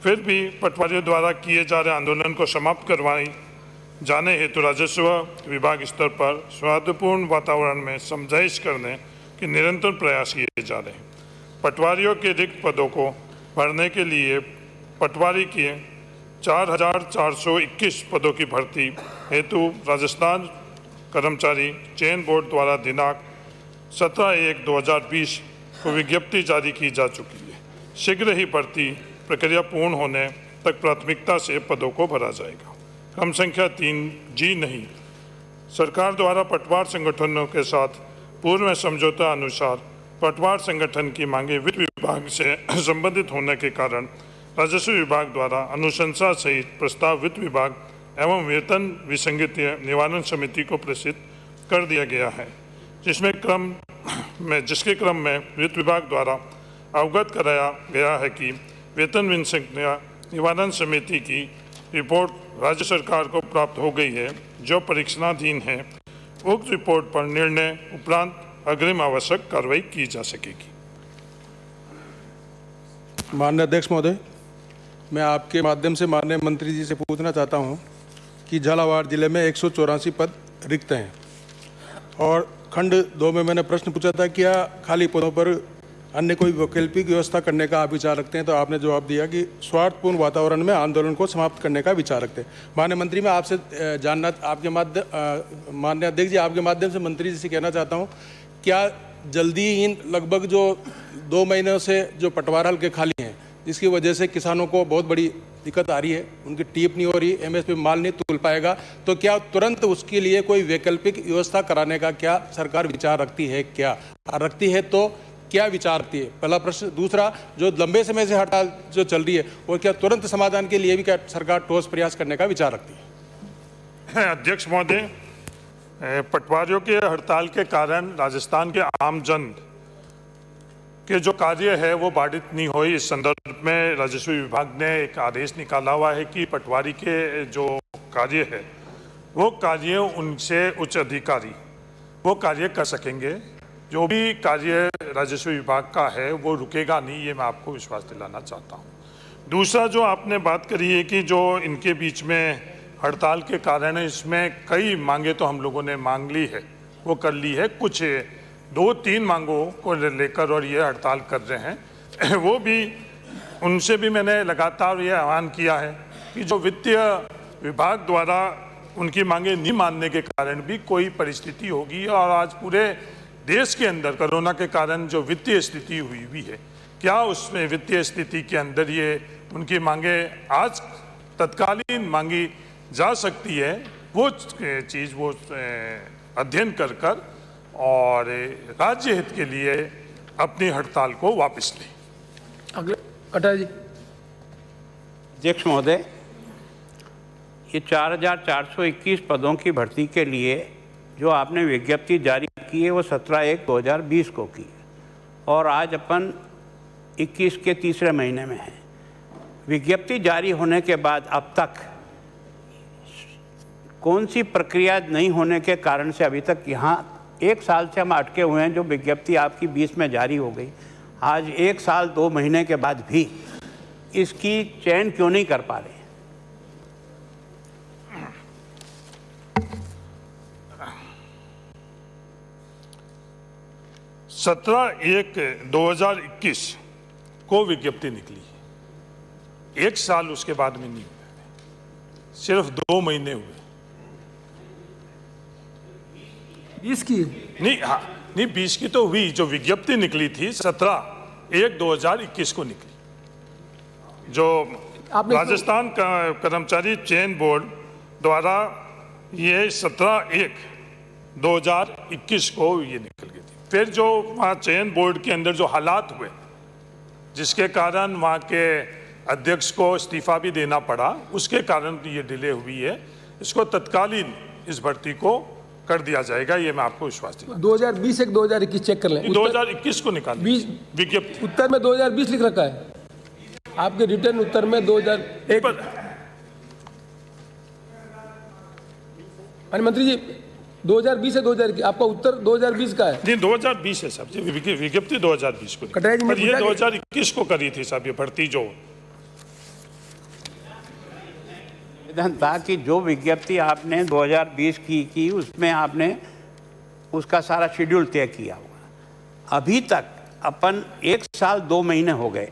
फिर भी पटवारियों द्वारा किए जा रहे आंदोलन को समाप्त करवाई जाने हेतु राजस्व विभाग स्तर पर सौहार्दपूर्ण वातावरण में समझाइश करने के निरंतर प्रयास किए जा रहे हैं। पटवारियों के रिक्त पदों को भरने के लिए पटवारी के 4,421 पदों की भर्ती हेतु राजस्थान कर्मचारी चयन बोर्ड द्वारा दिनांक 17/1/2020 को विज्ञप्ति जारी की जा चुकी है। शीघ्र ही भर्ती प्रक्रिया पूर्ण होने तक प्राथमिकता से पदों को भरा जाएगा। क्रम संख्या 3G नहीं, सरकार द्वारा पटवार संगठनों के साथ पूर्व में समझौता अनुसार पटवार संगठन की मांगे वित्त विभाग से संबंधित होने के कारण राजस्व विभाग द्वारा अनुशंसा सहित प्रस्ताव वित्त विभाग एवं वेतन विसंगति निवारण समिति को प्रेषित कर दिया गया है, जिसके क्रम में वित्त विभाग द्वारा अवगत कराया गया है कि वेतन विसंगति निवारण समिति की रिपोर्ट राज्य सरकार को प्राप्त हो गई है, जो परीक्षणाधीन है। उक्त रिपोर्ट पर निर्णय उपरांत अग्रिम आवश्यक कार्रवाई की जा सकेगी। माननीय अध्यक्ष महोदय, मैं आपके माध्यम से माननीय मंत्री जी से पूछना चाहता हूं कि झालावाड़ जिले में 184 पद रिक्त हैं और खंड 2 में मैंने प्रश्न पूछा था क्या खाली पदों पर अन्य कोई वैकल्पिक व्यवस्था करने का आप विचार रखते हैं, तो आपने जवाब दिया कि स्वार्थपूर्ण वातावरण में आंदोलन को समाप्त करने का विचार रखते हैं। माननीय मंत्री, मैं आपसे जानना आपके माननीय अध्यक्ष जी आपके माध्यम से मंत्री जी से कहना चाहता हूँ, क्या जल्दी इन लगभग जो 2 महीनों से जो पटवार हल्के खाली हैं, जिसकी वजह से किसानों को बहुत बड़ी दिक्कत आ रही है, उनकी टीप नहीं हो रही, MSP माल नहीं तुल पाएगा, तो क्या तुरंत उसके लिए कोई वैकल्पिक व्यवस्था कराने का क्या सरकार विचार रखती है? क्या रखती है तो क्या विचार रखती है? पहला प्रश्न। दूसरा, जो लंबे समय से हड़ताल जो चल रही है, और क्या तुरंत समाधान के लिए भी क्या सरकार ठोस प्रयास करने का विचार रखती है? अध्यक्ष महोदय, पटवारियों के हड़ताल के कारण राजस्थान के आमजन के जो कार्य है वो बाधित नहीं हुई। इस संदर्भ में राजस्व विभाग ने एक आदेश निकाला हुआ है कि पटवारी के जो कार्य है वो कार्य उनसे उच्च अधिकारी वो कार्य कर सकेंगे। जो भी कार्य राजस्व विभाग का है वो रुकेगा नहीं, ये मैं आपको विश्वास दिलाना चाहता हूँ। दूसरा, जो आपने बात करी है कि जो इनके बीच में हड़ताल के कारण है, इसमें कई मांगे तो हम लोगों ने मांग ली है, वो कर ली है। कुछ 2-3 मांगों को लेकर और ये हड़ताल कर रहे हैं, वो भी उनसे भी मैंने लगातार ये आह्वान किया है कि जो वित्तीय विभाग द्वारा उनकी मांगे नहीं मानने के कारण भी कोई परिस्थिति होगी, और आज पूरे देश के अंदर कोरोना के कारण जो वित्तीय स्थिति हुई है, क्या उसमें वित्तीय स्थिति के अंदर ये उनकी मांगे आज तत्कालीन मांगी जा सकती है, वो चीज़ वो अध्ययन कर और राज्य हित के लिए अपनी हड़ताल को वापस लें। अगले कटार जी। अध्यक्ष महोदय, ये 4,421 पदों की भर्ती के लिए जो आपने विज्ञप्ति जारी की है वो 17/1/2020 को की, और आज अपन 21 के तीसरे महीने में हैं। विज्ञप्ति जारी होने के बाद अब तक कौन सी प्रक्रिया नहीं होने के कारण से अभी तक यहाँ 1 साल से हम अटके हुए हैं? जो विज्ञप्ति आपकी 20 में जारी हो गई, आज 1 साल 2 महीने के बाद भी इसकी चयन क्यों नहीं कर पा रहे? 17/1/2021 को विज्ञप्ति निकली, 1 साल उसके बाद में नहीं हुए, सिर्फ 2 महीने हुए। 20 की नहीं, हाँ नहीं, 20 की तो हुई, जो विज्ञप्ति निकली थी 17/1/2021 को निकली, जो राजस्थान कर्मचारी चयन बोर्ड द्वारा ये 17/1/2021 को ये निकल गई थी। फिर जो वहाँ चयन बोर्ड के अंदर जो हालात हुए, जिसके कारण वहाँ के अध्यक्ष को इस्तीफा भी देना पड़ा, उसके कारण ये डिले हुई है। इसको तत्कालीन इस भर्ती को कर दिया जाएगा, ये मैं आपको विश्वास दिलाता हूं। 2020 एक 2021 चेक कर लें। 2021 को निकाल विज्ञप्ति उत्तर में 2020 लिख रखा है, आपके रिटर्न उत्तर में 2001। मंत्री जी 2020 से 2021 आपका उत्तर 2020 का है। नहीं, 2020 है साहब जी, विज्ञप्ति 2020 को, कटारिया जी ने पर ये 2021 को करी थी साहब ये भर्ती जो। निवेदन था कि जो विज्ञप्ति आपने 2020 की उसमें आपने उसका सारा शेड्यूल तय किया हुआ। अभी तक अपन 1 साल 2 महीने हो गए,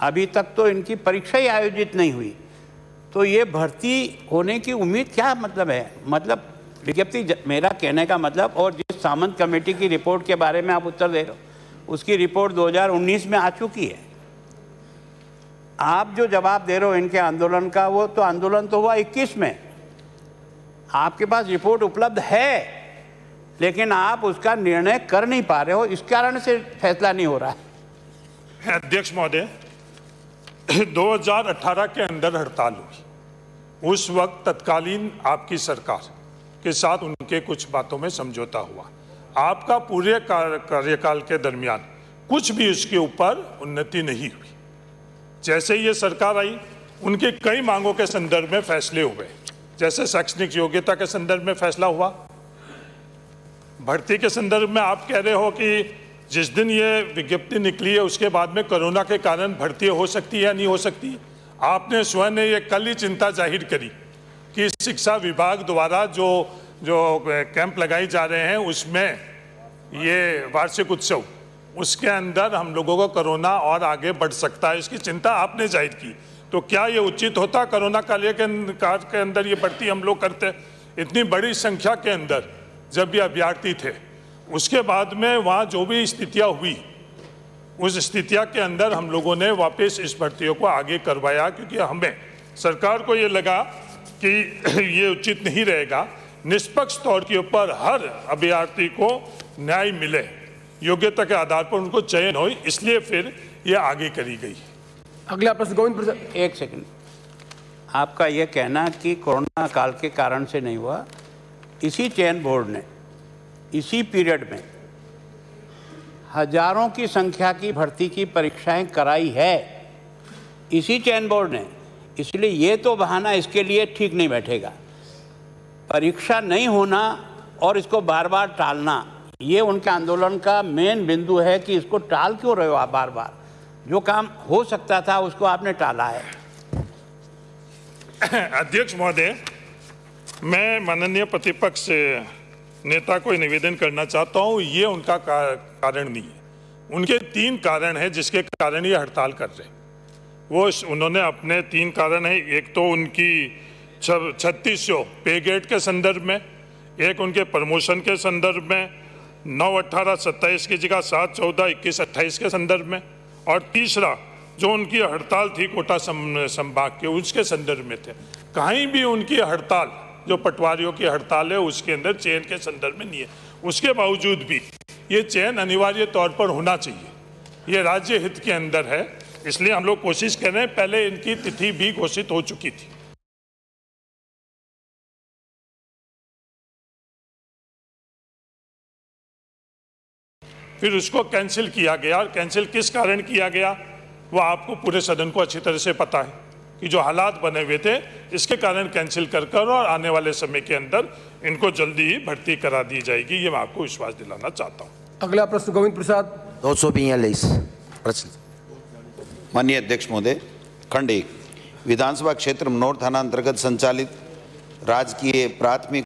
अभी तक तो इनकी परीक्षा ही आयोजित नहीं हुई, तो ये भर्ती होने की उम्मीद क्या मतलब है? मतलब विज्ञप्ति, मेरा कहने का मतलब, और जिस सामंत कमेटी की रिपोर्ट के बारे में आप उत्तर दे रहे हो, उसकी रिपोर्ट 2019 में आ चुकी है। आप जो जवाब दे रहे हो इनके आंदोलन का, वो तो आंदोलन तो हुआ 21 में। आपके पास रिपोर्ट उपलब्ध है, लेकिन आप उसका निर्णय कर नहीं पा रहे हो, इस कारण से फैसला नहीं हो रहा है। अध्यक्ष महोदय, 2018 के अंदर हड़ताल हुई। उस वक्त तत्कालीन आपकी सरकार के साथ उनके कुछ बातों में समझौता हुआ। आपका पूरे कार्यकाल के दरमियान कुछ भी उसके ऊपर उन्नति नहीं हुई। जैसे ये सरकार आई, उनके कई मांगों के संदर्भ में फैसले हुए, जैसे शैक्षणिक योग्यता के संदर्भ में फैसला हुआ। भर्ती के संदर्भ में आप कह रहे हो कि जिस दिन ये विज्ञप्ति निकली है उसके बाद में कोरोना के कारण भर्ती हो सकती है या नहीं हो सकती। आपने स्वयं ने ये कल ही चिंता जाहिर करी कि शिक्षा विभाग द्वारा जो कैंप लगाए जा रहे हैं उसमें ये वार्षिक उत्सव, उसके अंदर हम लोगों को कोरोना और आगे बढ़ सकता है, इसकी चिंता आपने जाहिर की। तो क्या ये उचित होता कोरोना काल के अंदर ये भर्ती हम लोग करते? इतनी बड़ी संख्या के अंदर जब ये अभ्यर्थी थे, उसके बाद में वहाँ जो भी स्थितियाँ हुई, उस स्थितियाँ के अंदर हम लोगों ने वापस इस भर्तियों को आगे करवाया, क्योंकि हमें सरकार को ये लगा कि ये उचित नहीं रहेगा। निष्पक्ष तौर के ऊपर हर अभ्यर्थी को न्याय मिले, योग्यता के आधार पर उनको चयन हो, इसलिए फिर ये आगे करी गई। अगला प्रश्न गोविंद प्रसाद। एक सेकंड, आपका यह कहना कि कोरोना काल के कारण से नहीं हुआ, इसी चयन बोर्ड ने इसी पीरियड में हजारों की संख्या की भर्ती की परीक्षाएं कराई है, इसी चयन बोर्ड ने। इसलिए ये तो बहाना इसके लिए ठीक नहीं बैठेगा। परीक्षा नहीं होना और इसको बार बार टालना, ये उनके आंदोलन का मेन बिंदु है कि इसको टाल क्यों रहे हो आप बार बार? जो काम हो सकता था उसको आपने टाला है। अध्यक्ष महोदय, मैं माननीय प्रतिपक्ष नेता को निवेदन करना चाहता हूँ, ये उनका कारण नहीं है। उनके 3 कारण हैं जिसके कारण ये हड़ताल कर रहे हैं। उन्होंने अपने 3 कारण हैं। एक तो उनकी 3600 पे गेट के संदर्भ में, एक उनके प्रमोशन के संदर्भ में 9-18-27 की जगह 7-14-21-28 के संदर्भ में, और तीसरा जो उनकी हड़ताल थी कोटा संभाग के, उसके संदर्भ में थे। कहीं भी उनकी हड़ताल, जो पटवारियों की हड़ताल है, उसके अंदर चयन के संदर्भ में नहीं है। उसके बावजूद भी ये चयन अनिवार्य तौर पर होना चाहिए, ये राज्य हित के अंदर है, इसलिए हम लोग कोशिश कर रहे हैं। पहले इनकी तिथि भी घोषित हो चुकी थी। फिर उसको कैंसिल किया गया, और कैंसिल किस कारण किया गया वो आपको पूरे सदन को अच्छी तरह से पता है कि जो हालात बने हुए थे इसके कारण कैंसिल कर और आने वाले समय के अंदर इनको जल्दी ही भर्ती करा दी जाएगी, ये मैं आपको विश्वास दिलाना चाहता हूँ। अगला प्रश्न गोविंद प्रसाद। 242 प्रश्न। माननीय अध्यक्ष महोदय, खंड 1 विधानसभा क्षेत्र मनोर थाना अंतर्गत संचालित राजकीय प्राथमिक